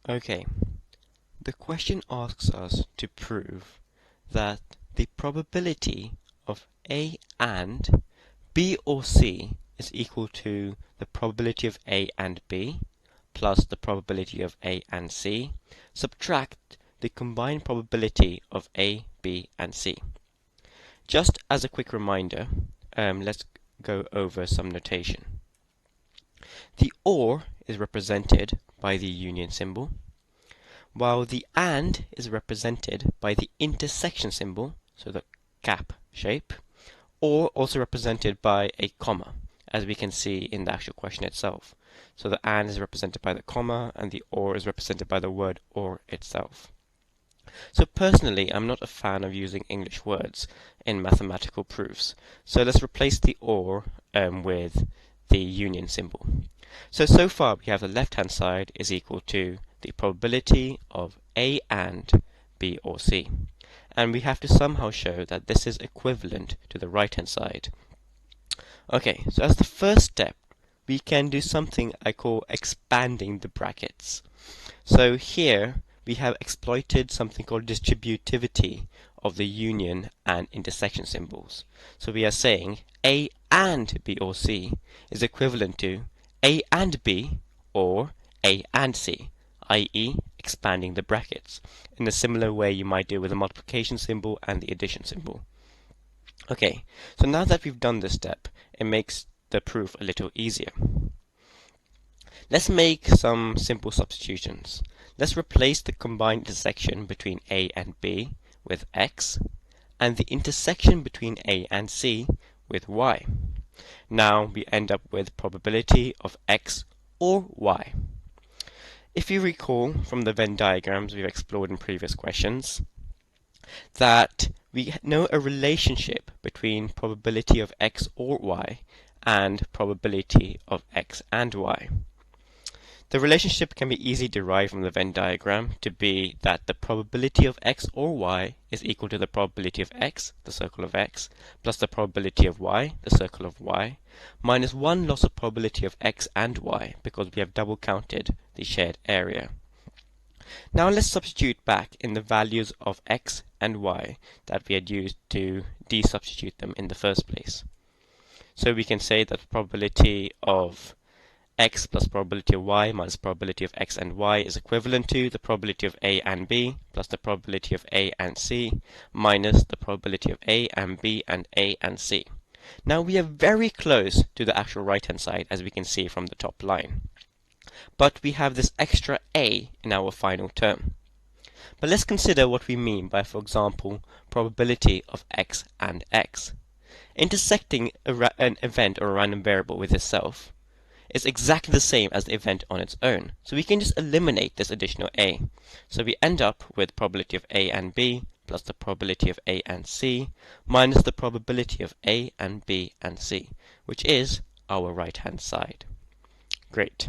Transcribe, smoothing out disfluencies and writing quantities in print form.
Okay, the question asks us to prove that the probability of A and B or C is equal to the probability of A and B plus the probability of A and C, subtract the combined probability of A, B, and C. Just as a quick reminder, let's go over some notation. The OR is represented by the union symbol, while the AND is represented by the intersection symbol, so the cap shape, or also represented by a comma, as we can see in the actual question itself. So the AND is represented by the comma, and the OR is represented by the word OR itself. So personally, I'm not a fan of using English words in mathematical proofs. So let's replace the OR with the union symbol. So far we have the left-hand side is equal to the probability of A and B or C. And we have to somehow show that this is equivalent to the right-hand side. Okay, so as the first step, we can do something I call expanding the brackets. So here we have exploited something called distributivity of the union and intersection symbols. So we are saying A and B or C is equivalent to A and B or A and C, i.e. expanding the brackets, in a similar way you might do with the multiplication symbol and the addition symbol. Okay, so now that we've done this step, it makes the proof a little easier. Let's make some simple substitutions. Let's replace the combined intersection between A and B with x, and the intersection between A and C with y. Now we end up with probability of x or y. If you recall from the Venn diagrams we've explored in previous questions, that we know a relationship between probability of x or y and probability of x and y. The relationship can be easily derived from the Venn diagram to be that the probability of x or y is equal to the probability of x, the circle of x, plus the probability of y, the circle of y, minus one loss of probability of x and y, because we have double counted the shared area. Now let's substitute back in the values of x and y that we had used to de-substitute them in the first place. So we can say that the probability of x plus probability of y minus probability of x and y is equivalent to the probability of A and B plus the probability of A and C minus the probability of A and B and A and C. Now we are very close to the actual right-hand side, as we can see from the top line. But we have this extra A in our final term. But let's consider what we mean by, for example, probability of x and x. Intersecting an event or a random variable with itself is exactly the same as the event on its own. So we can just eliminate this additional A. So we end up with probability of A and B plus the probability of A and C minus the probability of A and B and C, which is our right-hand side. Great.